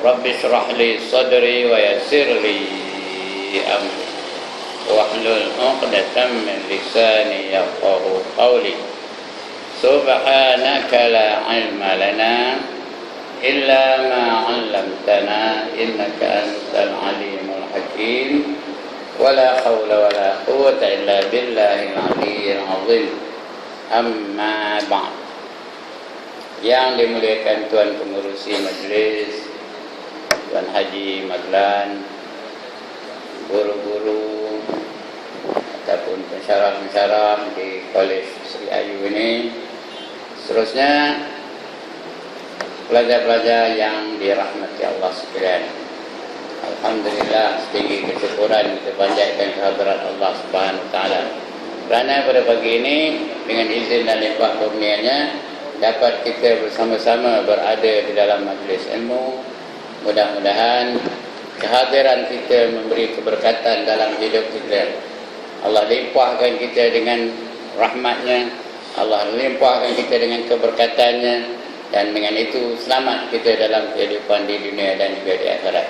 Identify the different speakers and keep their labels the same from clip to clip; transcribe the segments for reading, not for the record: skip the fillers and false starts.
Speaker 1: Rabbi shrah li sadri wa yassir li amri wahlul 'uqdatam min lisani yafqahu qawli. Subhanaka la ilma lana illa ma 'allamtana innaka antal alimul hakim. Wala hawla wala quwwata illa billahil aliyyil azim. Amma ba'd. Yang dimuliakan Tuan Pengurusi Majlis, Tuan Haji Maglan, guru-guru ataupun pensyarah-pensyarah di Kolej Sri Ayu ini, seterusnya pelajar-pelajar yang dirahmati Allah sekalian. Alhamdulillah, setinggi kesyukuran kita panjatkan kehadirat Allah Subhanahu wa taala. Kerana pada pagi ini dengan izin dan limpah kurnianya dapat kita bersama-sama berada di dalam majlis ilmu. Mudah-mudahan kehadiran kita memberi keberkatan dalam hidup kita. Allah limpahkan kita dengan rahmatnya, Allah limpahkan kita dengan keberkatannya, dan dengan itu selamat kita dalam kehidupan di dunia dan juga di akhirat.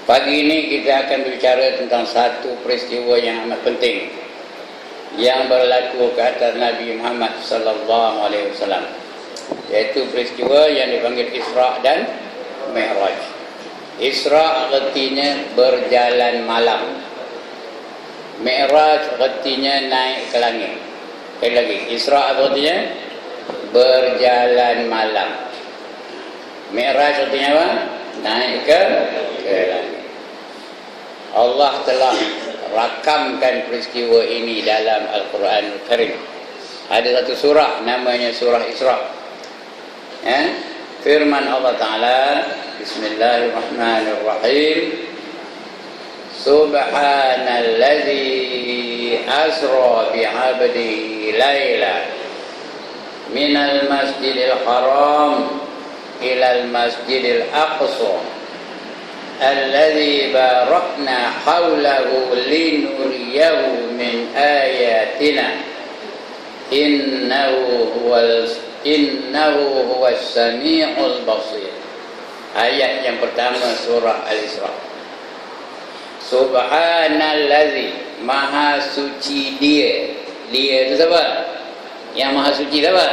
Speaker 1: Pagi ini kita akan berbicara tentang satu peristiwa yang amat penting yang berlaku ke atas Nabi Muhammad sallallahu alaihi wasallam, iaitu peristiwa yang dipanggil Isra dan Mi'raj. Isra artinya berjalan malam, Mi'raj artinya naik ke langit. Sekali lagi, Isra artinya berjalan malam, Mi'raj artinya apa? Naik ke langit. Allah telah rakamkan peristiwa ini dalam Al-Quran Al-Karim. Ada satu surah namanya surah Isra. Firman Allah Ta'ala, Bismillahirrahmanirrahim. Subhanallazi asra bi'abdihi layla minal masjidil haram ilal masjidil aqsa alladzi barakna hawlahu linuriyahu min ayatina innahu huwas sami'ul basir. Ayat yang pertama surah Al-Isra. Subhanallazi, maha suci dia. Dia itu siapa? Yang maha suci siapa?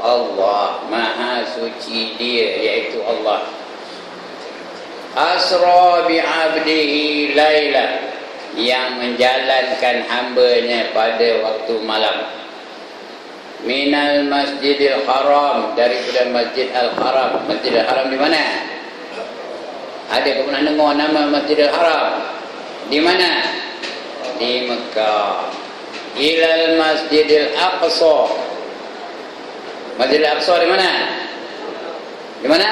Speaker 1: Allah. Maha suci dia, iaitu Allah. Asra bi'abdihi layla, yang menjalankan hambanya pada waktu malam. Minal masjidil haram, daripada masjid al-haram. Masjidil haram di mana? Ada ke pernah dengar nama masjidil haram? Di mana? Di Mekah. Ilal masjidil aqsa. Masjidil aqsa di mana? Di mana?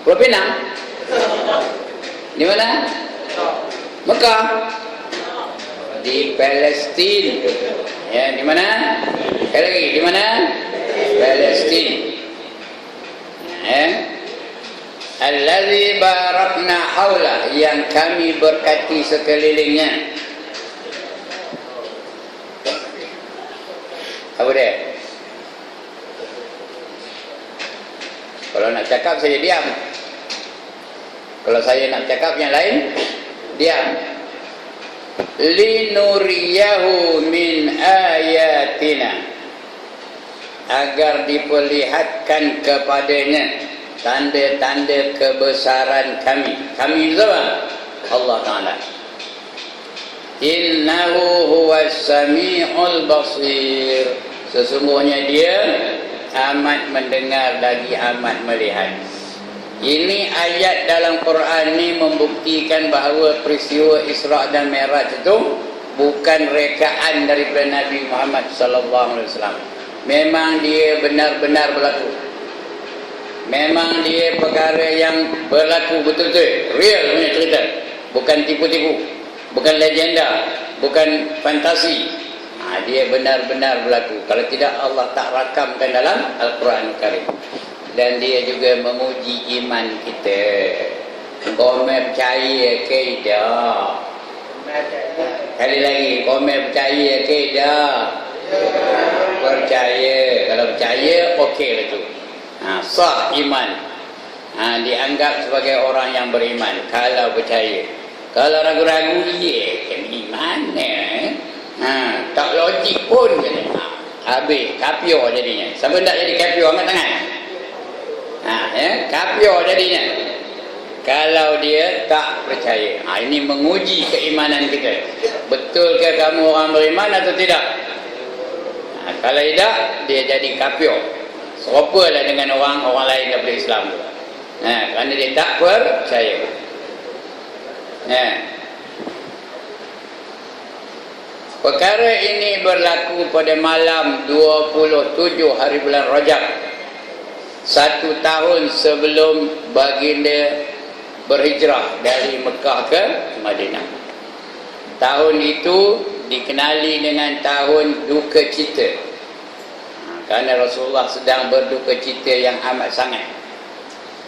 Speaker 1: Pulau Pinang? Di mana? Mekah. Di Palestin. Ya, di mana? Sekali lagi, di mana? Palestin. Allazi barakna haula, yang kami berkati sekelilingnya. Apa dia? Kalau nak cakap saya diam. Kalau saya nak cakap yang lain, diam. Linuriyahu min ayatina, agar diperlihatkan kepadanya tanda-tanda kebesaran kami. Kami itu apa? Allah Ta'ala. Innahu huwas sami'ul basir, sesungguhnya dia amat mendengar lagi amat melihat. Ini ayat dalam Quran ini membuktikan bahawa peristiwa Isra dan Mi'raj itu bukan rekaan daripada Nabi Muhammad sallallahu alaihi wasallam. Memang dia benar-benar berlaku. Memang dia perkara yang berlaku betul-betul, real punya cerita. Bukan tipu-tipu, bukan legenda, bukan fantasi. Dia benar-benar berlaku. Kalau tidak, Allah tak rakamkan dalam Al-Quran Al-Karim. Dan dia juga menguji iman kita. Kau percaya ke tidak? Kali lagi, kau percaya ke tidak? Percaya. Kalau percaya, okey lah tu. Sah iman. dianggap sebagai orang yang beriman kalau percaya. Kalau ragu-ragu dia kan iman tak logik pun habis kapio jadinya. Siapa tak jadi kapio angkat tangan? Kapio jadinya kalau dia tak percaya. Ini menguji keimanan kita. Betul ke kamu orang beriman atau tidak? Kalau tidak, dia jadi kapio. Serupalah dengan orang lain daripada Islam tu. Kerana dia tak percaya. Perkara ini berlaku pada malam 27 hari bulan Rajab, 1 tahun sebelum baginda berhijrah dari Mekah ke Madinah. Tahun itu dikenali dengan tahun duka cita, kerana Rasulullah sedang berduka cita yang amat sangat.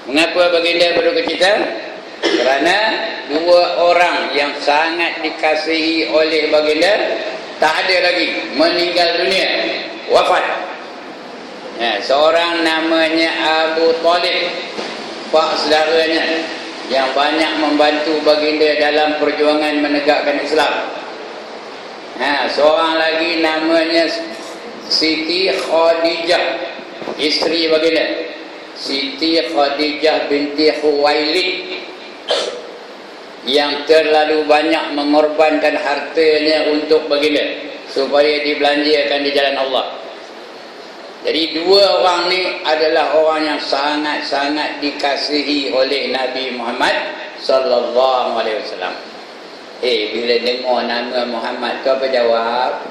Speaker 1: Mengapa baginda berduka cita? Kerana 2 orang yang sangat dikasihi oleh baginda tak ada lagi, meninggal dunia, wafat. Seorang namanya Abu Talib, pak saudaranya yang banyak membantu baginda dalam perjuangan menegakkan Islam. Seorang lagi namanya Siti Khadijah, isteri baginda, Siti Khadijah binti Khuwailid, yang terlalu banyak mengorbankan hartanya untuk baginda supaya dibelanjakan di jalan Allah. Jadi 2 orang ni adalah orang yang sangat-sangat dikasihi oleh Nabi Muhammad sallallahu alaihi wasallam. Bila dengar nama Muhammad tu apa jawab?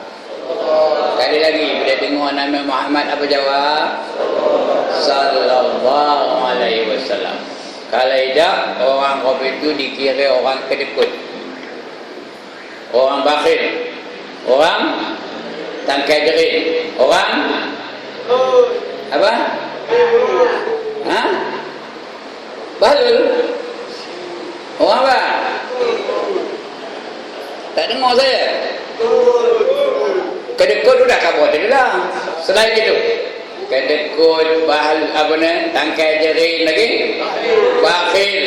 Speaker 1: Sekali lagi, bila dengar nama Muhammad apa jawab? Sallallahu alaihi wasallam. Kalau tidak, orang kafir itu dikira orang kedekut, orang bakhil, orang tangkai jerit, orang apa? Bahlul. Orang apa? Tak dengar saya. Kedekut sudah kabur tadi lah. Selain itu, kedekut, tangkai jerit lagi, bakhil,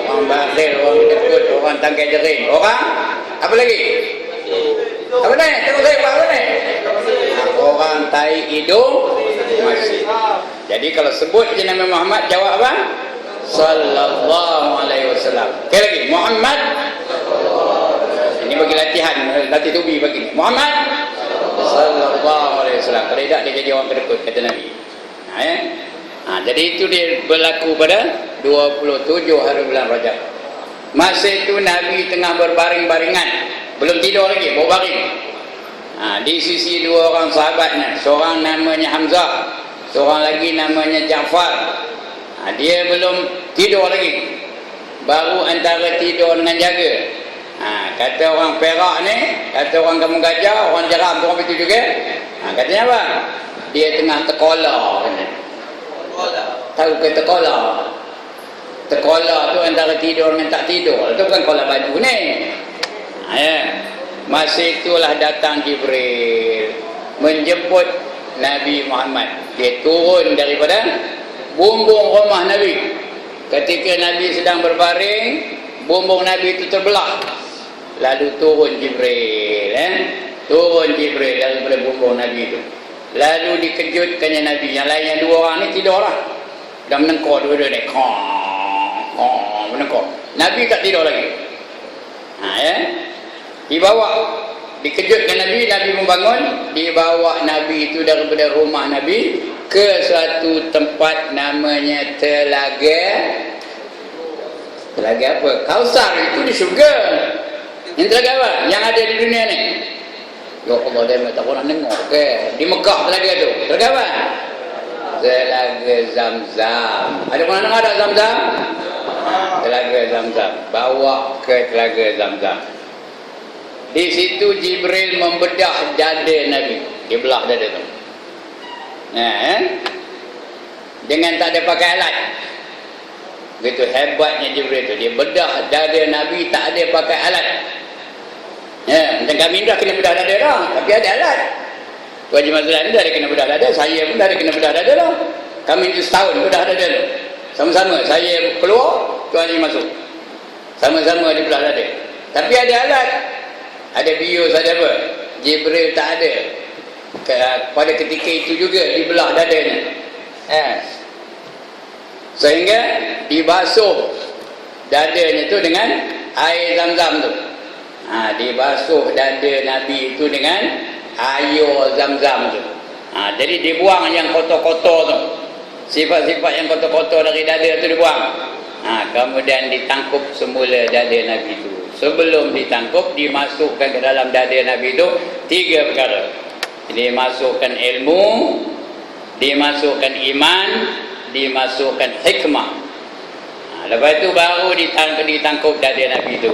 Speaker 1: orang bakhil, orang kedekut, orang tangkai jerit, orang apa lagi? Apa ni? Tengok saya apa ni? Orang tai hidung masih. Jadi kalau sebut je nama Muhammad, jawab apa? Sallallahu alaihi wasallam. Sekali lagi, Muhammad. Ini bagi latihan, latih tubi bagi Muhammad sallallahu alaihi wasallam. Kalau tidak, dia jadi orang kedekut, kata Nabi. Jadi itu dia berlaku pada 27 hari bulan Rajab. Masa itu Nabi tengah berbaring-baringan, belum tidur lagi, baru baring. Di sisi 2 orang sahabatnya, seorang namanya Hamzah, seorang lagi namanya Ja'far. Dia belum tidur lagi, baru antara tidur dengan jaga. Kata orang Perak ni, kata orang Kampung Gajah, orang Jeram, orang itu juga. Katanya apa? Dia tengah terkola. Tahu ke terkola? Terkola tu antara tidur dengan tak tidur. Itu bukan kola baju ni. Masa itulah datang Jibril menjemput Nabi Muhammad. Dia turun daripada bumbung rumah Nabi. Ketika Nabi sedang berbaring, bumbung Nabi itu terbelah. Lalu turun Jibril, turun Jibril daripada bumbung Nabi itu. Lalu dikejutkannya Nabi. Yang lain yang 2 orang ni tidurlah, dah menengkor dua-dua ni, menengkor. Nabi tak tidur lagi. Dibawa, dikejutkan Nabi. Nabi membangun, dibawa Nabi itu daripada rumah Nabi ke suatu tempat namanya Telaga apa? Kausar. Itu di syurga. Yang telaga apa? Yang ada di dunia ni. Ya Allah, dia tak pernah dengar ke? Di Mekah telaga tu. Telaga apa? Telaga Zamzam. Ada pernah dengar tak Zamzam? Telaga Zamzam. Bawa ke Telaga Zamzam. Di situ Jibril membedah dada Nabi. Dia belah dada tu. Dengan tak ada pakai alat. Begitu hebatnya Jibril tu. Dia bedah dada Nabi, tak ada pakai alat. Macam kami dah kena bedah dada dah, tapi ada alat. Tuan Haji Mazlan dah kena bedah dada, saya pun dah kena bedah dada dah. Kami tu setahun bedah dada tu. Sama-sama saya keluar, tuan ni masuk. Sama-sama di belah dada. Tapi ada alat. Ada bius, ada apa? Jibril tak ada. Pada ketika itu juga di belah dadanya. Sehingga dibasuh dadanya tu dengan air Zam-Zam tu. Dibasuh dada Nabi itu dengan air Zam-Zam tu. Jadi dibuang yang kotor-kotor tu. Sifat-sifat yang kotor-kotor dari dada tu dibuang. Kemudian ditangkup semula dada Nabi itu. Sebelum ditangkup, dimasukkan ke dalam dada Nabi itu 3 perkara. Dimasukkan ilmu, dimasukkan iman, dimasukkan hikmah. Lepas itu baru ditangkup dada Nabi itu.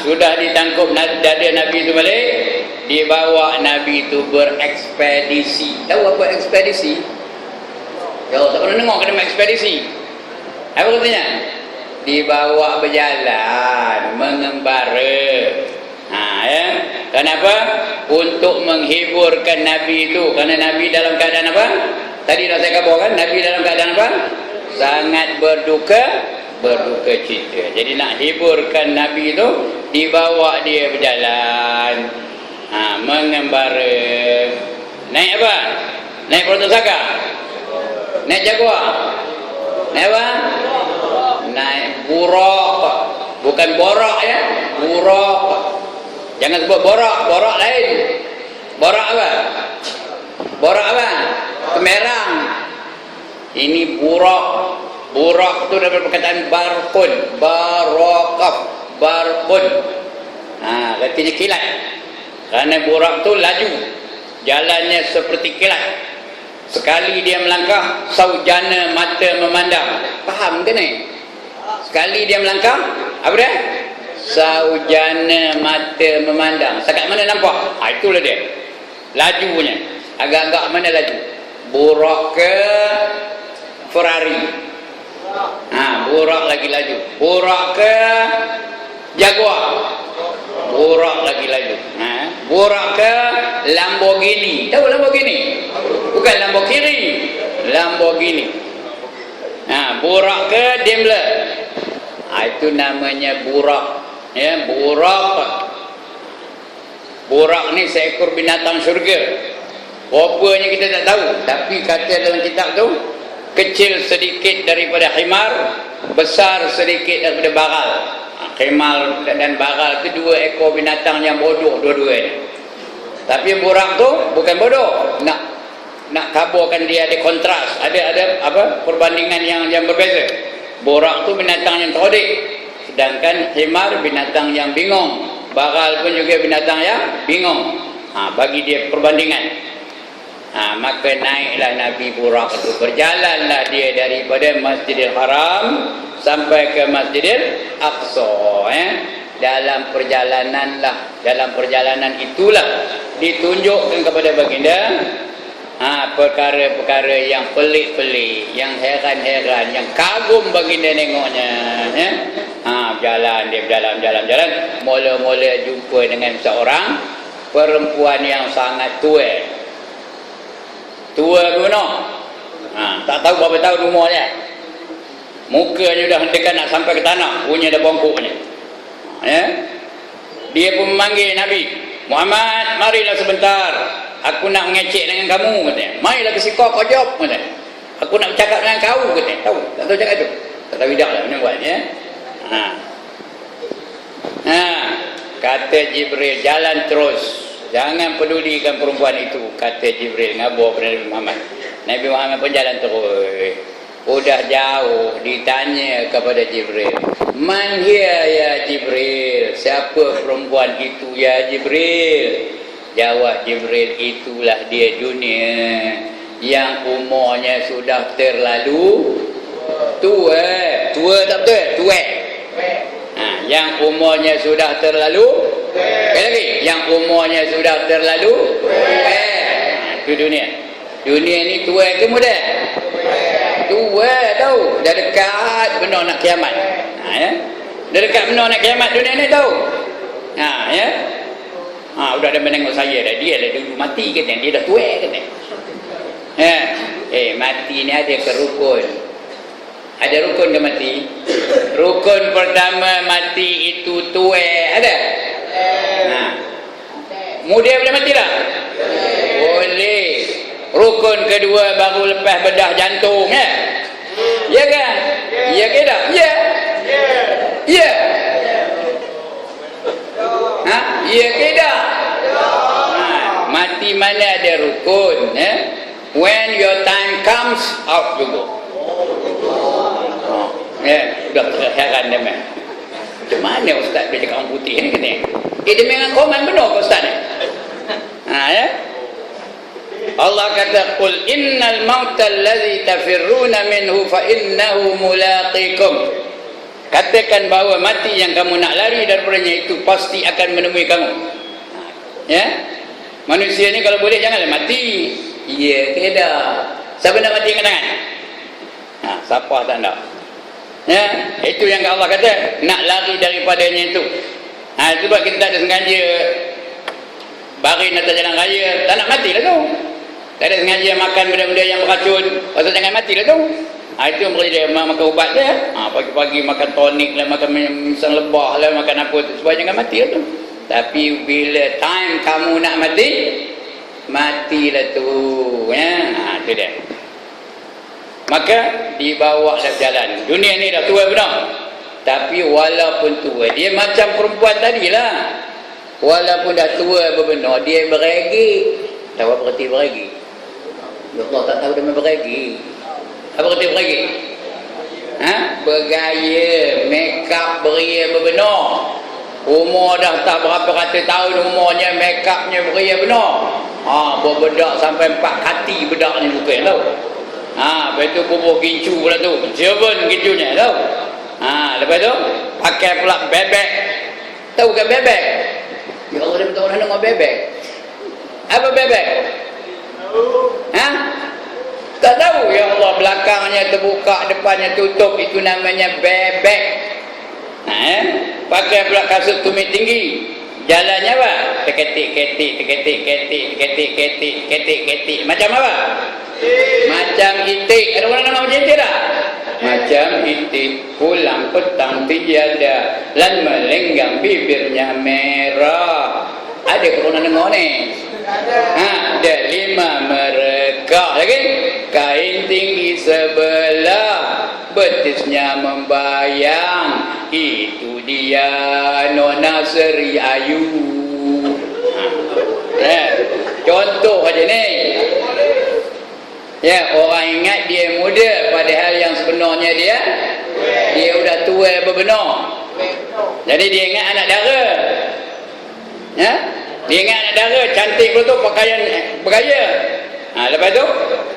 Speaker 1: Sudah ditangkup dada Nabi itu balik, dibawa Nabi itu berekspedisi. Tahu apa ekspedisi? Kalau tak pernah dengar kena ekspedisi. Apa katanya? Dibawa berjalan, mengembara. Kenapa? Untuk menghiburkan Nabi itu. Kerana Nabi dalam keadaan apa? Tadi dah saya kabarkan, Nabi dalam keadaan apa? Sangat berduka cita. Jadi nak hiburkan Nabi itu, dibawa dia berjalan, mengembara. Naik apa? Naik Protosaka? Naik Jaguar? Naik apa? Naik buruk. Bukan borok ya, buruk. Jangan sebut borok, borok lain. Borok apa? Borok apa? Kemerang. Ini buruk. Buruk itu dari perkataan barqun, baraqaf, barqun. Artinya kilat. Kerana buruk itu laju, jalannya seperti kilat. Sekali dia melangkah, saujana mata memandang. Faham ke ni? Sekali dia melangkah, apa dia? Saujana mata memandang. Sekat mana nampak? Itulah dia. Lajunya. Agak-agak mana laju? Buruk ke Ferrari? Buruk lagi laju. Buruk ke Jaguar? Buruk lagi laju. Buruk ke Lamborghini? Tahu Lamborghini? Bukan Lamborghini, Lamborghini. Buruk ke Daimler? Itu namanya buruk. Ya, buruk. Buruk ni seekor binatang syurga. Rupanya kita tak tahu, tapi kata dalam kitab tu, kecil sedikit daripada himar, besar sedikit daripada bagal. Himar dan bagal itu 2 ekor binatang yang bodoh dua-duanya. Tapi buruk tu bukan bodoh, nak kaburkan dia, ada kontras, ada apa perbandingan yang berbeza. Buruk tu binatang yang cerdik, sedangkan himar binatang yang bingung. Bagal pun juga binatang yang bingung. Bagi dia perbandingan. Maka naiklah Nabi Buraq itu, berjalanlah dia daripada Masjidil Haram sampai ke Masjidil Aqsa. Dalam perjalanan itulah ditunjukkan kepada baginda perkara-perkara yang pelik-pelik, yang heran-heran, yang kagum baginda nengoknya. Berjalan. Mula-mula jumpa dengan seorang perempuan yang sangat tua. Tua guna. Tak tahu berapa tahun umurnya. Mukanya dah dekat nak sampai ke tanah, punya dah bongkoknya. Dia pun memanggil Nabi, Muhammad, marilah sebentar. Aku nak mengecek dengan kamu, katanya. Marilah ke sini kau jawab, katanya. Aku nak bercakap dengan kau, katanya. Tahu? Tak tahu cakap tu? Tak tahu tidak lah, macam buat. Kata Jibril, jalan terus. Jangan pedulikan perempuan itu, kata Jibril, ngabur pada Nabi Muhammad. Nabi Muhammad pun jalan terus. Udah jauh, ditanya kepada Jibril, Man hiya ya Jibril? Siapa perempuan itu ya Jibril? Jawab Jibril, itulah dia dunia yang umurnya sudah terlalu tua. Tua tak betul? Tua. Yang umurnya sudah terlalu lagi, yang umurnya sudah terlalu itu dunia. Dunia ni tua ke muda? Tua tahu. Dah dekat benar nak kiamat. Dah dekat benar nak kiamat dunia ni tahu. Udah ada menengok saya dah. Dia lah dulu mati katanya. Dia dah tua katanya. Mati ni ada ke rukun? Ada rukun ke mati? Rukun pertama mati itu tuai, ada? Muda boleh mati tak? Boleh. Rukun kedua baru lepas bedah jantung, ya? Ya kan? Ya ke tak? Ya. Ya. Ya ke tak? Mati mana ada rukun, ya? When your time comes, out you go. Dah terheran dia meh. Macam mana ustaz dia cakap orang putih ni kena? Dia memang komen benar ke ustaz ni? Ya? Allah kata, "Qul innal mauta allazi tafirruna minhu fa innahu mulaqikum." Katakan bahawa mati yang kamu nak lari daripadanya itu pasti akan menemui kamu. Ya? Manusia ni kalau boleh janganlah mati. Ya ke dah? Siapa nak mati angkat tangan? Siapa tak nak? Ya, itu yang Allah kata, nak lari daripadanya itu. Sebab kita tak ada sengaja baring atas jalan raya, tak nak mati lah tu. Tak ada sengaja makan benda-benda yang beracun, pasal jangan mati lah tu. Itu yang boleh dia makan ubat dia. Pagi-pagi makan tonik lah, makan misang lebah lah, makan apa tu, supaya jangan mati lah tu. Tapi bila time kamu nak mati, matilah tu. Ya, itu dia. Maka dibawa dah jalan. Dunia ni dah tua benar. Tapi walaupun tua, dia macam perempuan tadilah. Walaupun dah tua benar, dia beregi. Tahu apa arti beregi? Allah tak tahu dia beregi. Apa arti beregi? Bergaya, make up beria benar. Umur dah tak berapa ratus tahun umurnya, make upnya beria benar. Berbedak sampai 4 kati bedak ni bukan tau. Lepas tu bubuh gincu pula tu, jeven gincunya tau. Lepas tu pakai pula bebek. Tahu kan bebek? Ya Allah, dia betul nak bebek. Apa bebek? Tak tahu. Ya Allah, belakangnya terbuka, depannya tutup, itu namanya bebek. Pakai pula kasut tumit tinggi. Jalannya apa? Ketik. Macam apa? Macam itik. Ada orang nama macam itik tak? Macam itik, pulang petang tiada, lan melenggang bibirnya merah. Ada orang dengar ni? Ada 5 mereka lagi. Kain tinggi sebelah, betisnya membayang. Itu dia Nona Seri Ayu. Contoh aja ni. Ya, orang ingat dia muda, padahal yang sebenarnya dia udah tua bebenar. Jadi dia ingat anak dara. Ya? Dia ingat anak dara, cantik pula tu, pakaian bergaya. Lepas tu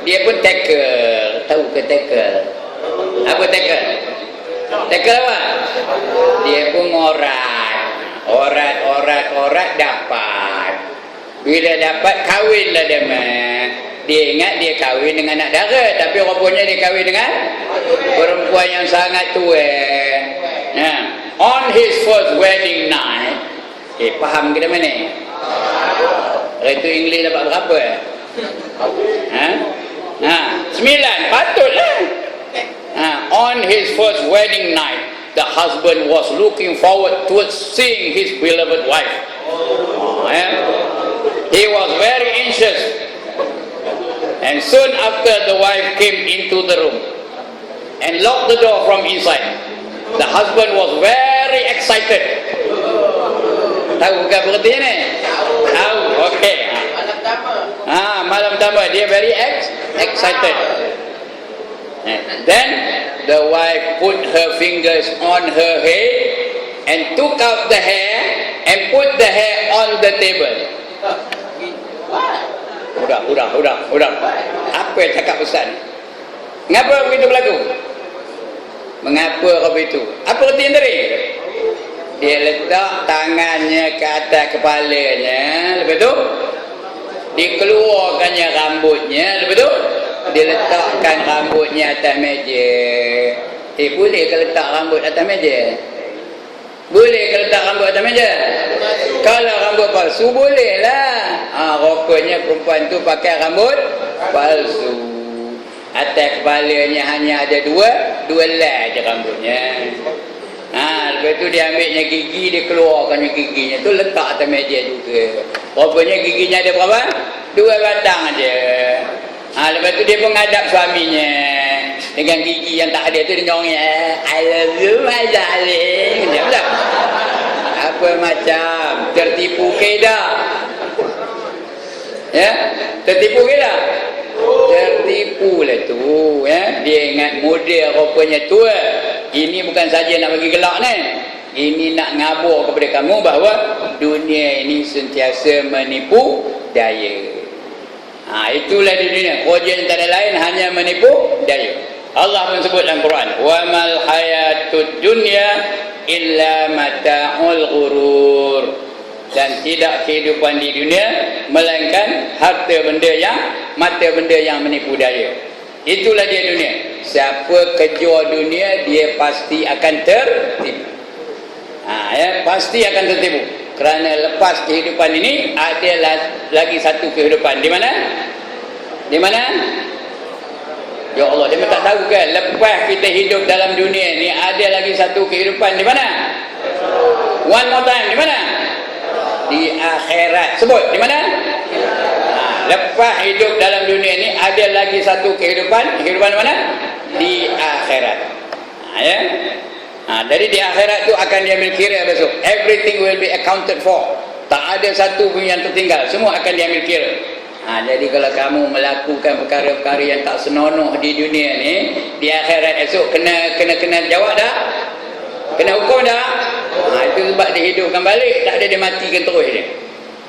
Speaker 1: dia pun tackle. Tahu ke tackle? Apa tackle? Tackle apa? Dia pun orat dapat. Bila dapat, kahwinlah dia mah. Dia ingat dia kahwin dengan anak dara, tapi rupanya dia kahwin dengan perempuan yang sangat tua. On his first wedding night. Faham kita mana? Itu English dapat berapa? 9, patutlah. On his first wedding night, the husband was looking forward towards seeing his beloved wife. He was very anxious. And soon after, the wife came into the room and locked the door from inside. The husband was very excited. Tahu bukan berarti ni? Tahu, okey. Malam pertama dia very excited. Then the wife put her fingers on her head and took out the hair and put the hair on the table. Udah. Apa yang cakap Ustaz? Mengapa begitu berlaku? Mengapa kau begitu? Apa arti tadi? Dia letak tangannya ke atas kepalanya, lepas tu dikeluarkannya rambutnya, lepas tu dia letakkan rambutnya atas meja. Boleh ke letak rambut atas meja? Boleh ke letak rambut atas meja? Kalau rambut palsu boleh lah. Rupanya perempuan tu pakai rambut palsu. Atas kepalanya hanya ada dua helai je rambutnya. Lepas tu dia ambilnya gigi, dia keluarkannya giginya tu, letak atas meja juga. Rupanya giginya ada berapa? 2 batang aja. Lepas tu dia menghadap suaminya dengan gigi yang tak ada tu, dia nyongnya, I love you my darling. Dia bilang, apa macam tertipu ke dah? Ya, tertipu ke dah? Tertipu lah tu, ya. Dia ingat model rupanya tua. Ini bukan saja nak bagi gelak ni, ini nak ngabur kepada kamu bahawa dunia ini sentiasa menipu daya. Itulah di dunia, kerja tak ada lain, hanya menipu daya. Allah pun sebut dalam Quran, wa mal hayatud dunya illa mata'ul ghurur. Dan tidak kehidupan di dunia melainkan mata benda yang menipu daya. Itulah dia dunia. Siapa kejar dunia, dia pasti akan tertipu. Pasti akan tertipu. Kerana lepas kehidupan ini ada lagi satu kehidupan. Di mana? Di mana? Ya Allah, dia tak tahu kan? Lepas kita hidup dalam dunia ni ada lagi satu kehidupan. Di mana? One more time. Di mana? Di akhirat. Sebut, di mana? Lepas hidup dalam dunia ni ada lagi satu kehidupan. Kehidupan mana? Di akhirat. Jadi di akhirat tu akan diambil kira besok. Everything will be accounted for. Tak ada satu pun yang tertinggal. Semua akan diambil kira. Jadi kalau kamu melakukan perkara-perkara yang tak senonoh di dunia ni, di akhirat esok kena jawab dah. Kena hukum dah. Itu sebab dia hidupkan balik. Tak ada dia matikan terus dia.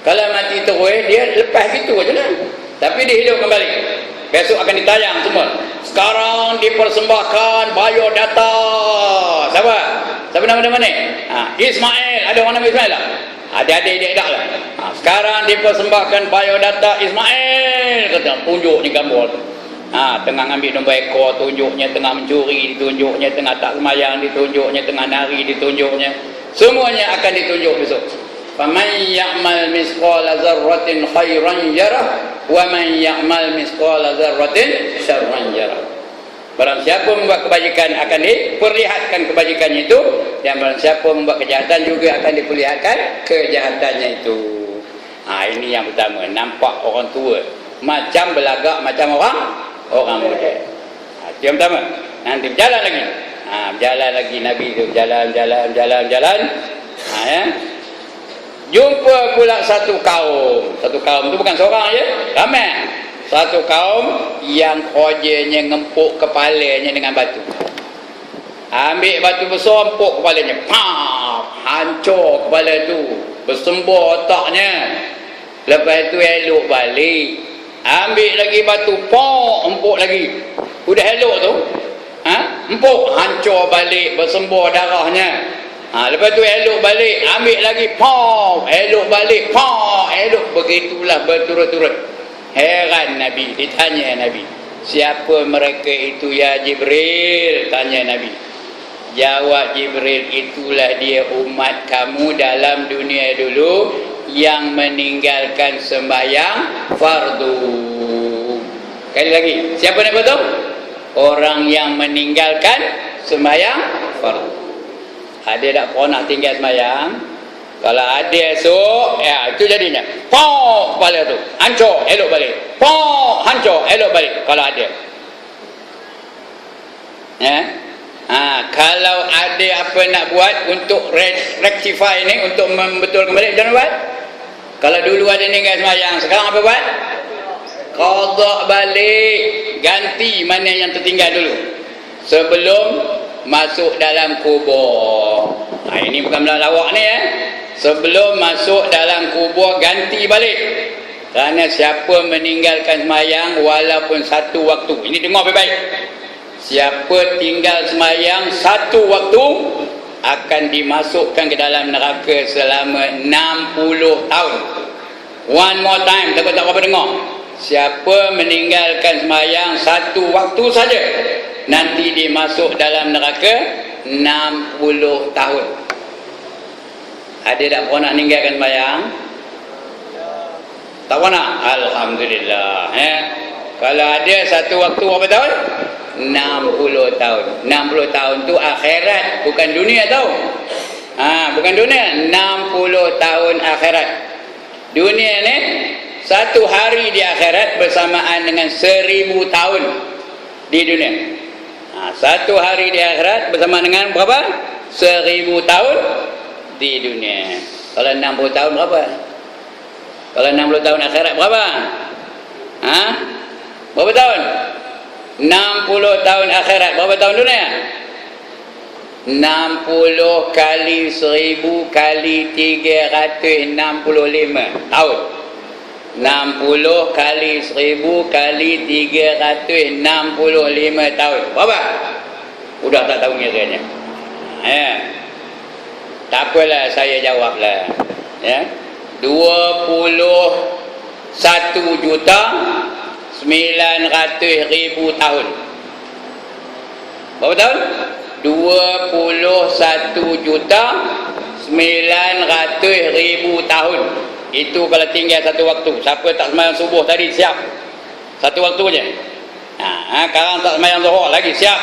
Speaker 1: Kalau mati terus, dia lepas gitu je lah. Tapi dia hidupkan balik. Besok akan ditayang semua. Sekarang dipersembahkan biodata. Siapa? Siapa nama dia mana? Ismail. Ada orang nama Ismail tak? Ada adik-adik tak lah. Sekarang dipersembahkan biodata Ismail. Kata, tunjuk ni gambar tu. Tengah ambil nombor ekor, tunjuknya. Tengah mencuri, ditunjuknya. Tengah tak semayang, ditunjuknya. Tengah nari, ditunjuknya. Semuanya akan ditunjuk besok. Faman ya'mal misqala dzarratin khairan yarah wa man ya'mal misqala dzarratin syarran yarah. Barang siapa membuat kebajikan akan diperlihatkan kebajikannya itu, dan barang siapa membuat kejahatan juga akan diperlihatkan kejahatannya itu. Ini yang pertama, nampak orang tua macam belagak macam orang muda. Itu yang pertama. Nanti berjalan lagi. Berjalan lagi Nabi itu jalan. Jumpa pula satu kaum. Satu kaum itu bukan seorang je, ramai. Satu kaum yang kerjanya ngempuk kepalanya dengan batu. Ambil batu besar, empuk kepalanya. Hancur kepala tu. Bersembur otaknya. Lepas tu elok balik. Ambil lagi batu, empuk lagi. Udah elok tu. Empuk, hancur balik, bersembur darahnya. Lepas tu elok balik, ambil lagi, elok balik, elok. Begitulah berturut-turut. Heran Nabi, ditanya Nabi, siapa mereka itu ya Jibril? Tanya Nabi. Jawab Jibril, itulah dia umat kamu dalam dunia dulu yang meninggalkan sembahyang fardu. Sekali lagi, siapa nak betul? Orang yang meninggalkan sembahyang fardu. Ada tak pernah tinggal sembahyang? Kalau ada esok, itu jadinya. Kepala tu hancur, elok balik. Hancur, elok balik. Kalau ada. Kalau ada apa nak buat untuk rectify ni, untuk membetulkan balik, jangan buat. Kalau dulu ada tinggal sembahyang, sekarang apa buat? Qada balik, ganti mana yang tertinggal dulu sebelum masuk dalam kubur. Ini bukan melawak ni Sebelum masuk dalam kubur, ganti balik. Kerana siapa meninggalkan sembahyang walaupun satu waktu, ini dengar baik-baik, siapa tinggal sembahyang satu waktu akan dimasukkan ke dalam neraka selama 60 tahun. One more time, takut tak apa dengar. Siapa meninggalkan sembahyang satu waktu saja, nanti dimasuk dalam neraka 60 tahun. Ada tak pernah meninggalkan sembahyang? Tak pernah? Alhamdulillah. Kalau ada satu waktu berapa tahun? 60 tahun. 60 tahun tu akhirat, bukan dunia tau. Bukan dunia. 60 tahun akhirat. Dunia ni satu hari di akhirat bersamaan dengan 1000 tahun di dunia. Satu hari di akhirat bersamaan dengan berapa? 1000 tahun di dunia. Kalau 60 tahun berapa? Kalau 60 tahun akhirat berapa? Berapa tahun? 60 tahun akhirat. Berapa tahun dunia? 60 kali 1000 kali 365 tahun. 60 kali 1000 kali 365 tahun. Berapa? Udah tak tahu kiranya. Tak apalah, saya jawablah. 21.900.000 tahun. Berapa tahun? 21.900.000 tahun. Itu kalau tinggal satu waktu. Siapa tak sembahyang subuh tadi siap. Satu waktu je. Sekarang tak sembahyang zuhur lagi siap.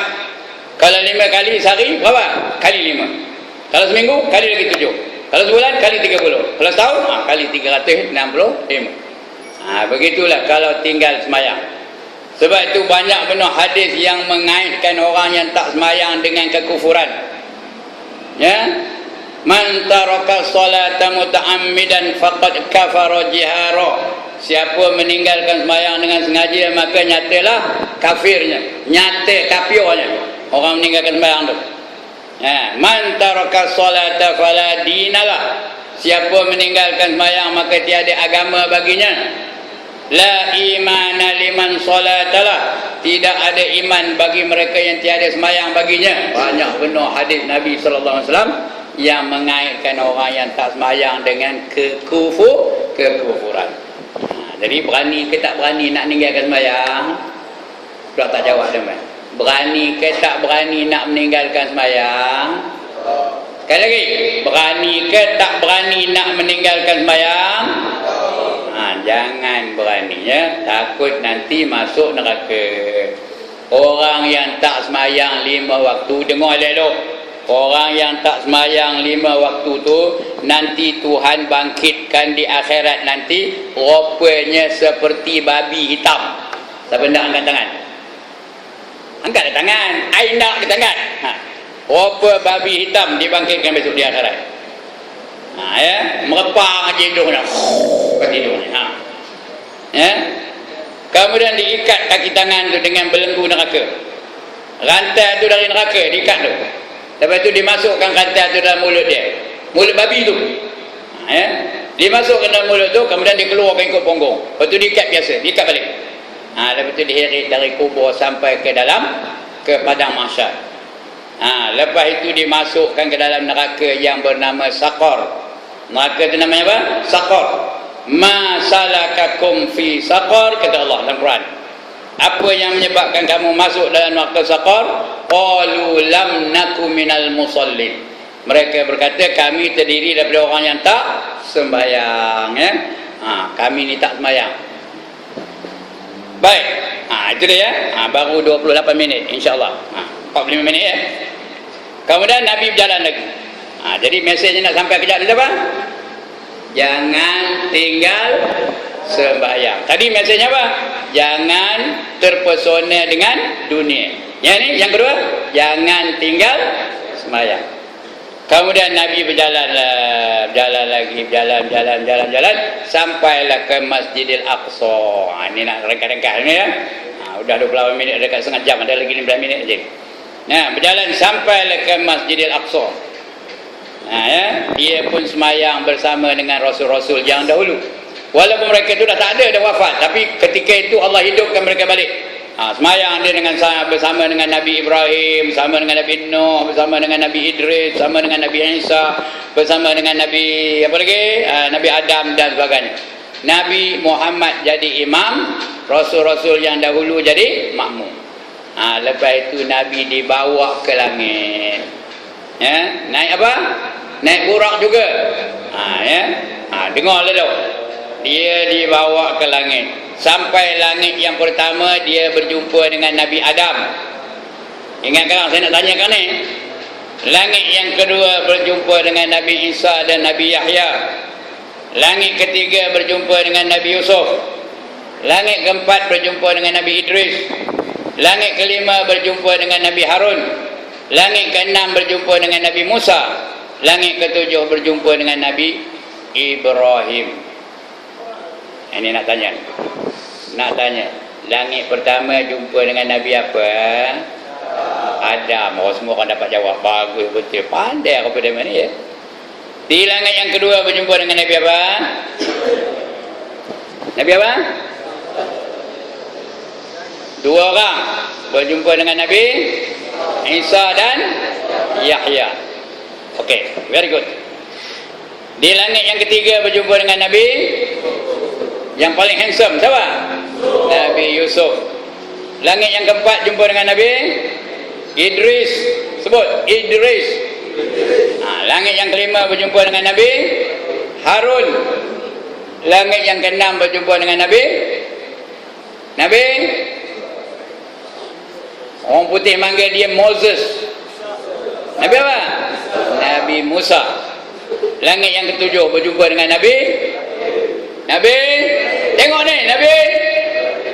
Speaker 1: Kalau 5 kali sehari berapa? Kali 5. Kalau seminggu kali lagi 7. Kalau sebulan kali 30. Kalau setahun kali 365. Begitulah kalau tinggal sembahyang. Sebab itu banyak benar hadis yang mengaitkan orang yang tak sembahyang dengan kekufuran. Man taraka salata muta'ammidan faqad kafara jihara. Siapa meninggalkan sembahyang dengan sengaja maka nyatalah kafirnya, nyata kafirnya orang meninggalkan sembahyang tu. Man taraka salata fala dinalah. Siapa meninggalkan sembahyang maka tiada agama baginya. La imana liman salatalah. Tidak ada iman bagi mereka yang tiada sembahyang baginya. Banyak benar hadis Nabi sallallahu alaihi wasallam yang mengaitkan orang yang tak sembahyang dengan kekufuran. Jadi berani ke tak berani nak meninggalkan sembahyang? Sudah tak jawab teman. Berani ke tak berani nak meninggalkan sembahyang? Sekali lagi, berani ke tak berani nak meninggalkan sembahyang? Jangan berani, takut nanti masuk neraka. Orang yang tak sembahyang 5 waktu, dengar elok. Orang yang tak sembahyang 5 waktu tu nanti Tuhan bangkitkan di akhirat nanti rupanya seperti babi hitam. Siapa nak angkat tangan? Angkat tangan. I nak ke tangan. Rupa babi hitam dibangkitkan besok di akhirat. Merepang aja hidungnya. Hidungnya. Kemudian diikat kaki tangan tu dengan belenggu neraka. Rantai tu dari neraka diikat tu. Lepas tu dimasukkan rantai tu dalam mulut dia. Mulut babi tu. Dimasukkan dalam mulut tu, kemudian dikeluarkan ikut punggung. Lepas tu diikat biasa, diikat balik. Lepas tu diheret dari kubur sampai ke padang mahsyar. Lepas itu dimasukkan ke dalam neraka yang bernama Saqar. Neraka itu namanya apa? Saqar. Ma salakakum fi saqar, kata Allah dalam Quran. Apa yang menyebabkan kamu masuk dalam neraka Saqar? Qalu lam naku minal musallin. Mereka berkata kami terdiri daripada orang yang tak sembahyang. Kami ni tak sembahyang. Baik. Itu dia baru 28 minit insya-Allah. 45 minit Kemudian Nabi berjalan lagi. Jadi mesejnya nak sampai kejap apa? Jangan tinggal sembahyang. Tadi mesejnya apa? Jangan terpesona dengan dunia. Yang kedua, jangan tinggal sembahyang. Kemudian Nabi berjalan sampailah ke Masjidil Aqsa. Ini nak ringkas-ringkas ni Udah 28 minit, dekat setengah jam, ada lagi 15 minit aja. Berjalan sampailah ke Masjidil Aqsa. Dia pun semayang bersama dengan rasul-rasul yang dahulu. Walaupun mereka itu dah tak ada, dah wafat, tapi ketika itu Allah hidupkan mereka balik. Semayang dia bersama dengan Nabi Ibrahim, bersama dengan Nabi Nuh, bersama dengan Nabi Idris, bersama dengan Nabi Isa, bersama dengan Nabi Nabi Adam dan sebagainya. Nabi Muhammad jadi imam, rasul-rasul yang dahulu jadi makmum. Lepas itu Nabi dibawa ke langit. Naik apa? Naik burak juga. Dengarlah tu. Dia dibawa ke langit. sampai langit yang pertama dia berjumpa dengan Nabi Adam. Ingat sekarang saya nak tanyakan ni. Langit yang kedua berjumpa dengan Nabi Isa dan Nabi Yahya. Langit ketiga berjumpa dengan Nabi Yusuf. Langit keempat berjumpa dengan Nabi Idris. Langit kelima berjumpa dengan Nabi Harun. Langit keenam berjumpa dengan Nabi Musa. Langit ketujuh berjumpa dengan Nabi Ibrahim. Ini nak tanya. Langit pertama jumpa dengan Nabi apa? Adam. Orang semua orang dapat jawab. Bagus betul. Pandai aku pada mana ya. Di langit yang kedua berjumpa dengan Nabi apa? Nabi apa? Dua orang berjumpa dengan Nabi Isa dan Yahya. Okey, very good. Di langit yang ketiga berjumpa dengan Nabi yang paling handsome, siapa? Nabi Yusuf. Langit yang keempat jumpa dengan Nabi Idris. Sebut Idris. Langit yang kelima berjumpa dengan Nabi Harun. Langit yang keenam berjumpa dengan Nabi orang putih manggil dia Moses. Nabi apa? Nabi Musa. Langit yang ketujuh berjumpa dengan Nabi tengok ni, Nabi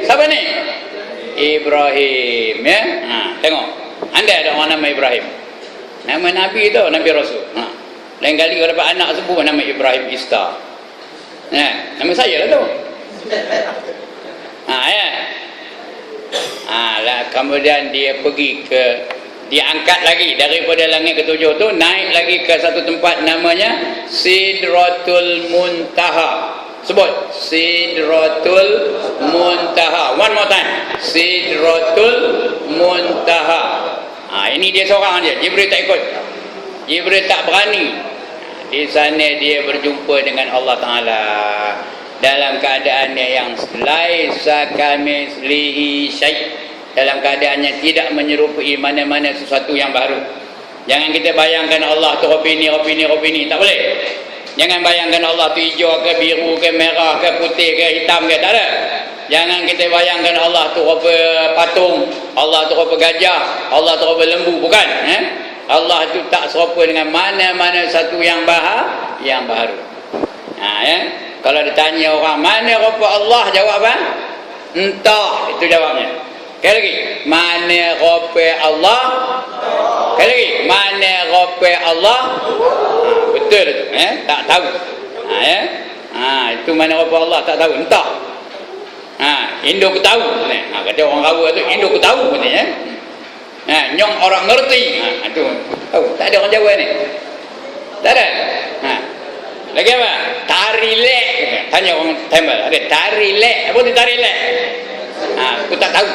Speaker 1: siapa ni? Ibrahim, ya. Tengok, anda ada orang nama Ibrahim. Nama Nabi tu Nabi Rasul. Lain kali kalau dapat anak sebut nama Ibrahim Ista. Nama saya lah tu. Ya. Kemudian dia pergi ke, dia angkat lagi daripada langit ketujuh tu, naik lagi ke satu tempat namanya Sidratul Muntaha. Sebut Sidratul Muntaha. One more time. Sidratul Muntaha. Ini dia seorang je. Jibril tak ikut. Jibril tak berani. Di sana dia berjumpa dengan Allah Ta'ala dalam keadaannya yang laisa kamitslihi syai', dalam keadaannya tidak menyerupai mana-mana sesuatu yang baru. Jangan kita bayangkan Allah tu opini, tak boleh. Jangan bayangkan Allah tu hijau ke biru ke merah ke putih ke hitam ke, tak ada. Jangan kita bayangkan Allah tu rupa patung, Allah tu rupa gajah, Allah tu rupa lembu, bukan. Allah tu tak serupa dengan mana-mana satu yang baru. Kalau ditanya orang mana rupa Allah, jawab apa? Entah, itu jawabnya. Sekali lagi, mana rupa Allah? Sekali lagi, mana rupa Allah? Betul tu, tak tahu. Itu mana rupa Allah tak tahu, entah. Indo ku tahu. Kata orang Rawa tu, Indo ku tahu katanya. Nyong orang ngerti. Itu tahu. Tak ada orang Jawa ni. Tak ada. Lagi apa? Tari lek. Tanya orang Tamil, ada tari lek. Apa tu tari lek? Aku tak tahu.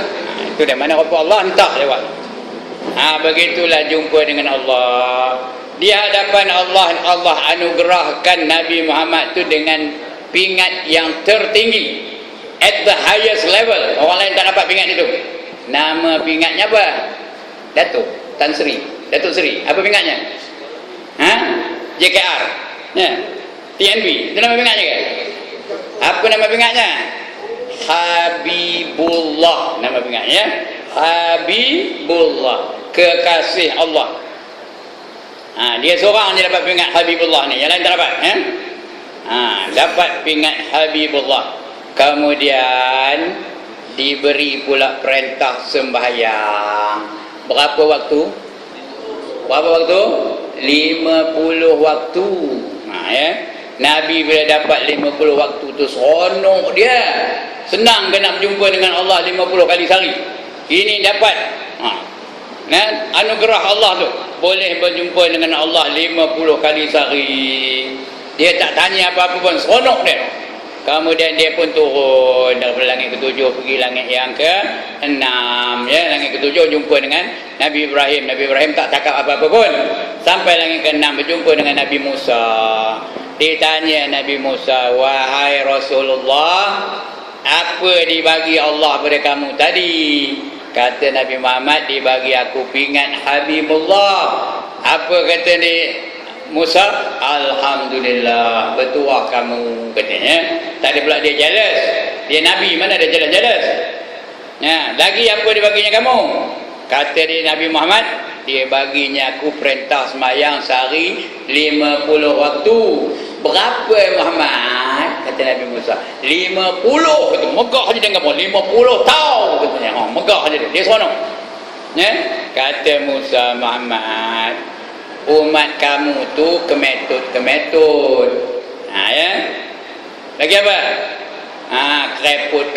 Speaker 1: Itu dari mana rupa Allah, entah jawab. Begitulah jumpa dengan Allah. Di hadapan Allah, Allah anugerahkan Nabi Muhammad tu dengan pingat yang tertinggi, at the highest level. Orang lain tak dapat pingat itu. Nama pingatnya apa? Datuk Seri. Apa pingatnya? JKR. TNB. Itu nama pingatnya ke? Apa nama pingatnya? Habibullah. Nama pingatnya Habibullah, kekasih Allah. Dia seorang je dapat pingat Habibullah ni, yang lain tak dapat. Dapat pingat Habibullah. Kemudian diberi pula perintah sembahyang. Berapa waktu? 50 waktu. Nabi bila dapat 50 waktu tu seronok dia. Senang ke nak berjumpa dengan Allah 50 kali sehari. Ini dapat anugerah Allah tu, boleh berjumpa dengan Allah 50 kali sehari. Dia tak tanya apa-apa pun, seronok dia. Kemudian dia pun turun daripada langit ketujuh pergi langit yang ke-6, langit ketujuh jumpa dengan Nabi Ibrahim. Nabi Ibrahim tak cakap apa-apa pun. Sampai langit ke-6 berjumpa dengan Nabi Musa. Ditanya Nabi Musa, wahai Rasulullah, apa dibagi Allah pada kamu tadi? Kata Nabi Muhammad, dibagi aku pingat Habibullah. Apa kata ni Musa? Alhamdulillah, bertuah kamu, katanya. Tak ada pula dia jealous. Dia Nabi, mana ada jelas-jelas. Lagi apa dia baginya kamu? Kata dia Nabi Muhammad, dia baginya aku perintah sembahyang sehari 50 waktu. Berapa Muhammad? Kata Nabi Musa, 50. Kata megah je dengan 50 tahun katanya. Megah je dia seronok. Kata Musa, Muhammad, umat kamu tu kemetut. Lagi apa? Kreput.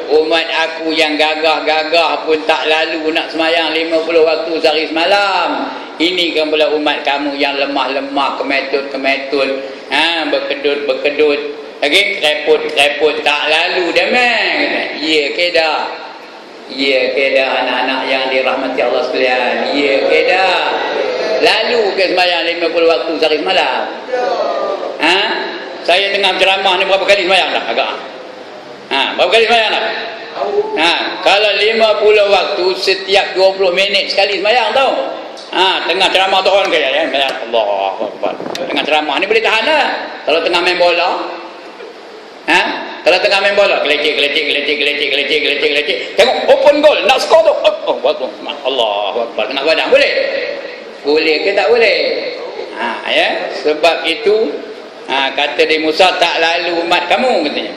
Speaker 1: Umat aku yang gagah-gagah pun tak lalu nak semayang 50 waktu sehari semalam. Ini kan pula umat kamu yang lemah-lemah, kemetut, berkedut. Lagi kreput tak lalu dah man. Ya ke dah? Ya ke dah anak-anak yang dirahmati Allah sekalian? Ya ke dah? Lalu ke semayang 50 waktu sehari semalam? Saya tengah ceramah ni berapa kali semayang dah agak? Berapa kali semayang dah? Kalau 50 waktu setiap 20 minit sekali semayang tau. Tengah ceramah tu orang kaya Allahu Akbar. Tengah ceramah ni boleh tahan lah. Kalau tengah main bola, kalau tengah main bola, gelecek. Tengok open goal, nak skor tu. Allahu Akbar. Tengah badan boleh? Boleh ke tak boleh? Sebab itu kata dia Musa, tak lalu umat kamu katanya.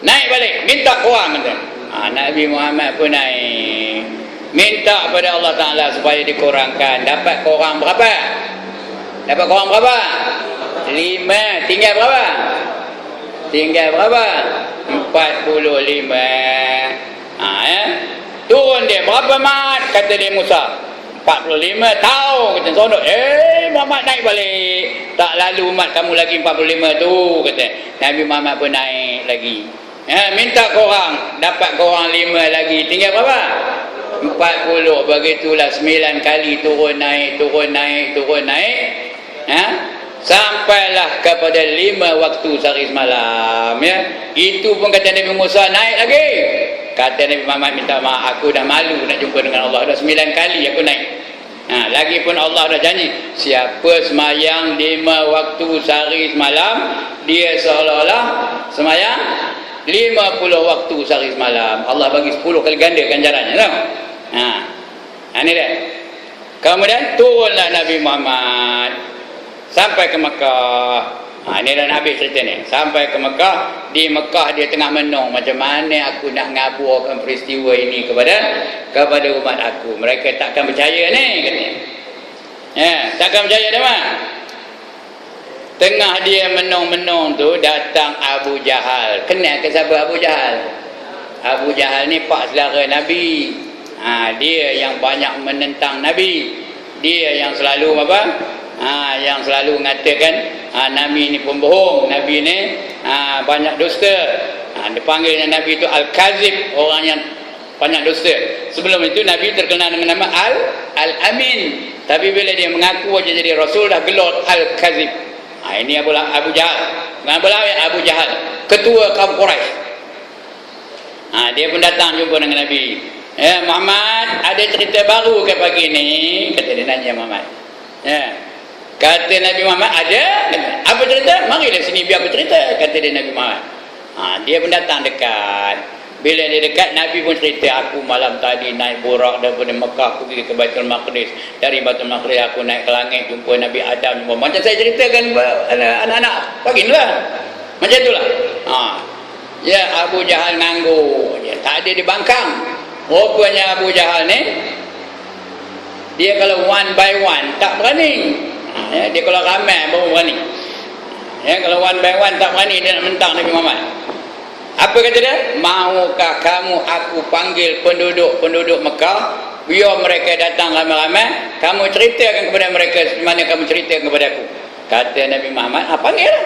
Speaker 1: Naik balik, minta korang katanya. Nabi Muhammad pun naik, minta kepada Allah Ta'ala supaya dikurangkan. Dapat korang berapa? 5. Tinggal berapa? 45. Turun dia berapa mat? Kata dia Musa, 45 tahun. Kata sonok, Muhammad naik balik, tak lalu umat kamu lagi 45 tu. Kata Nabi Muhammad pun naik lagi, minta korang, dapat korang 5 lagi. Tinggal berapa? 40. Begitulah 9 kali turun naik. Sampailah kepada 5 waktu sehari semalam. Itu pun kata Nabi Musa, naik lagi. Kata Nabi Muhammad, minta maaf, aku dah malu nak jumpa dengan Allah. Dah 9 kali aku naik. Lagipun Allah dah janji, siapa semayang 5 waktu sehari semalam, dia seolah-olah semayang 50 waktu sehari semalam. Allah bagi 10 kali ganda ganjarannya tau. Ini dia. Kemudian turunlah Nabi Muhammad sampai ke Mekah. Ini dah habis cerita ni. Sampai ke Mekah. Di Mekah dia tengah menung, macam mana aku nak ngaburkan peristiwa ini kepada umat aku. Mereka takkan percaya ni katanya. Takkan percaya dia mah. Tengah dia menung-menung tu, datang Abu Jahal. Kenal ke siapa Abu Jahal? Abu Jahal ni pak saudara Nabi. Dia yang banyak menentang Nabi. Dia yang selalu apa? Yang selalu mengatakan Nabi ni pembohong, Nabi ni banyak dusta. Dipanggilnya Nabi itu Al-Kazib, orang yang banyak dusta. Sebelum itu Nabi terkenal dengan nama Al-Amin. Tapi bila dia mengaku aja jadi Rasul, dah gelar Al-Kazib. Ini Abu Jahal. Abu Jahal, ketua kaum Quraisy. Dia pun datang jumpa dengan Nabi. Muhammad, ada cerita baru ke pagi ni? Kata dia, nanya Muhammad. Kata Nabi Muhammad, ada. Apa cerita? Marilah sini biar aku cerita. Kata dia Nabi Muhammad. Dia pun datang dekat. Bila dia dekat, Nabi pun cerita, aku malam tadi naik burak daripada Mekah pergi ke Baitul Maqdis. Dari Baitul Maqdis aku naik ke langit, jumpa Nabi Adam. Macam saya ceritakan anak-anak pagi ni lah. Macam itulah. Abu Jahal nganggur. Tak ada di bangkang. Rupanya Abu Jahal ni, dia kalau one by one tak berani. Dia kalau ramai baru berani. Kalau one by one tak berani, dia nak mentang Nabi Muhammad. Apa kata dia? Maukah kamu aku panggil penduduk Mekah, biar mereka datang ramai-ramai, kamu ceritakan kepada mereka mana kamu ceritakan kepada aku. Kata Nabi Muhammad, panggil lah,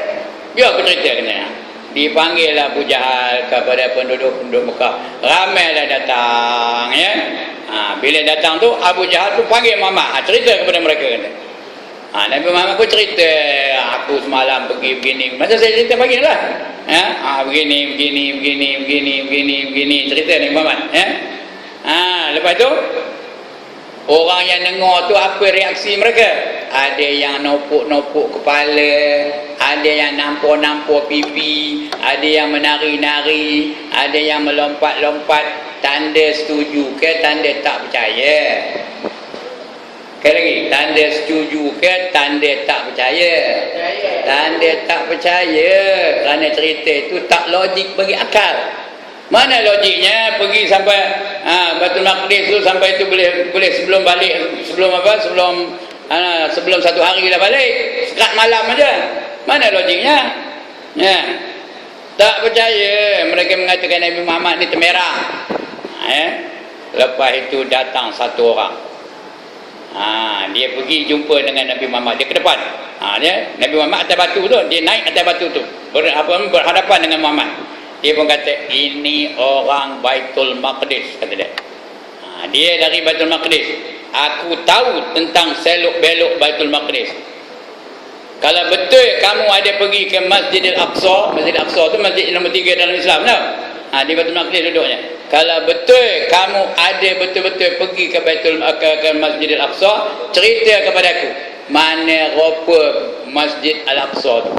Speaker 1: biar aku ceritakan. Dipanggillah Abu Jahal kepada penduduk Mekah. Ramailah datang. Bila datang tu, Abu Jahal tu panggil Muhammad, cerita kepada mereka kata. Nabi Muhammad pun cerita, aku semalam pergi begini. Macam saya cerita pagi lah. Begini, cerita Nabi Muhammad. Lepas tu, orang yang dengar tu apa reaksi mereka? ada yang nopuk-nopuk kepala, ada yang nampur-nampur pipi, ada yang menari-nari, ada yang melompat-lompat. Tanda setuju ke tanda tak percaya? Sekali lagi, tanda setuju ke tanda tak percaya? Tanda tak percaya, kerana cerita itu tak logik bagi akal. Mana logiknya pergi sampai Baitul Maqdis tu, sampai itu boleh sebelum balik, sebelum 1 hari dah balik, sekat malam aja. Mana logiknya? Ya. Tak percaya. Mereka mengatakan Nabi Muhammad ni temerah. Lepas itu datang satu orang. Dia pergi jumpa dengan Nabi Muhammad, dia ke depan. Nabi Muhammad atas batu tu, dia naik atas batu tu, berhadapan dengan Muhammad. Dia pun kata, ini orang Baitul Maqdis, kata dia. Dia dari Baitul Maqdis. Aku tahu tentang seluk beluk Baitul Maqdis. Kalau betul kamu ada pergi ke Masjidil Aqsa, Masjidil Aqsa tu masjid nombor 3 dalam Islam tau. Di Baitul Maqdis duduknya. Kalau betul kamu ada betul-betul pergi ke Masjidil Aqsa, cerita kepada aku, mana rupa Masjid Al-Aqsa tu.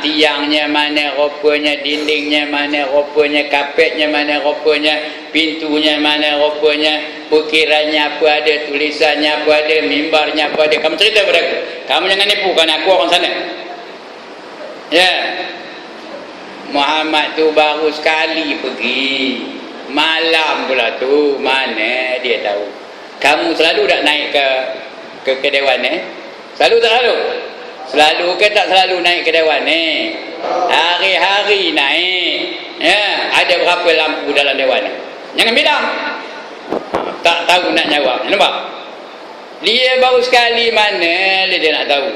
Speaker 1: Tiangnya mana rupanya, dindingnya mana rupanya, kapetnya mana rupanya, pintunya mana rupanya, ukirannya apa ada, tulisannya apa ada, mimbarnya apa ada. Kamu cerita kepada aku. Kamu jangan nipu, kan aku orang sana. Ya. Muhammad tu baru sekali pergi. Malam pula tu, mana dia tahu. Kamu selalu tak naik ke dewan Selalu tak selalu? Selalu ke tak selalu naik ke dewan Hari-hari naik. Ya, ada berapa lampu dalam dewan Jangan bilang. Tak tahu nak jawab. Nampak? Dia baru sekali, mana dia nak tahu.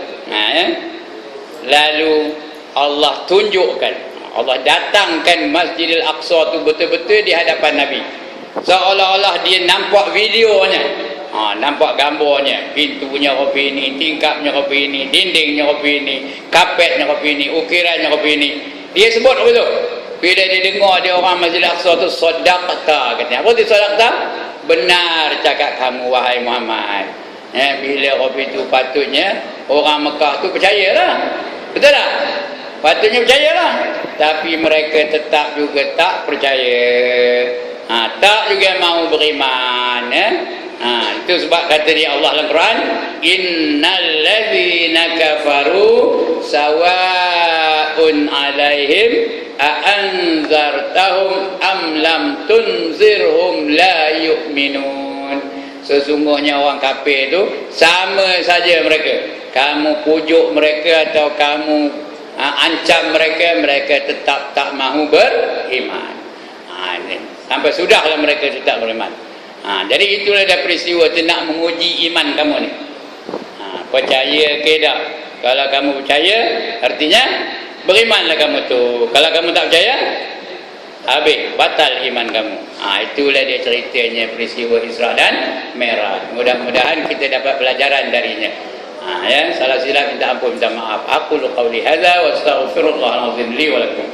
Speaker 1: Lalu Allah tunjukkan, Allah datangkan Masjidil Aqsa tu betul-betul di hadapan Nabi. Seolah-olah dia nampak videonya. Nampak gambarnya, pintunya kopi ini, tingkapnya kopi ini, dindingnya kopi ini, kapetnya kopi ini, ukirannya kopi ini. Dia sebut apa tu? Bila dia dengar dia orang Masjid Al-Aqsa tu, sadaqta, katanya. Apa tu sadaqta? Benar cakap kamu wahai Muhammad. Bila kopi itu patutnya orang Mekah tu percayalah. Betul tak? Patutnya percayalah. Tapi mereka tetap juga tak percaya. Tak juga mau beriman. Itu sebab kata dia Allah dalam Quran, innal ladzina kafaru sawaun alaihim a anzartahum am lam tunzirhum la yu'minun. Sesungguhnya orang kafir itu sama saja mereka. Kamu pujuk mereka atau kamu ancam mereka, mereka tetap tak mahu beriman. Sampai sudahlah mereka tetap beriman. Jadi itulah dah peristiwa tu nak menguji iman kamu ni. Percaya ke tak? Kalau kamu percaya, artinya berimanlah kamu tu. Kalau kamu tak percaya, habis, batal iman kamu. Itulah dia ceritanya peristiwa Isra dan Mi'raj. Mudah-mudahan kita dapat pelajaran darinya. Salah silap minta ampun, minta maaf. Aqulu qawli hadza wa astaghfirullahal azim li wa lakum.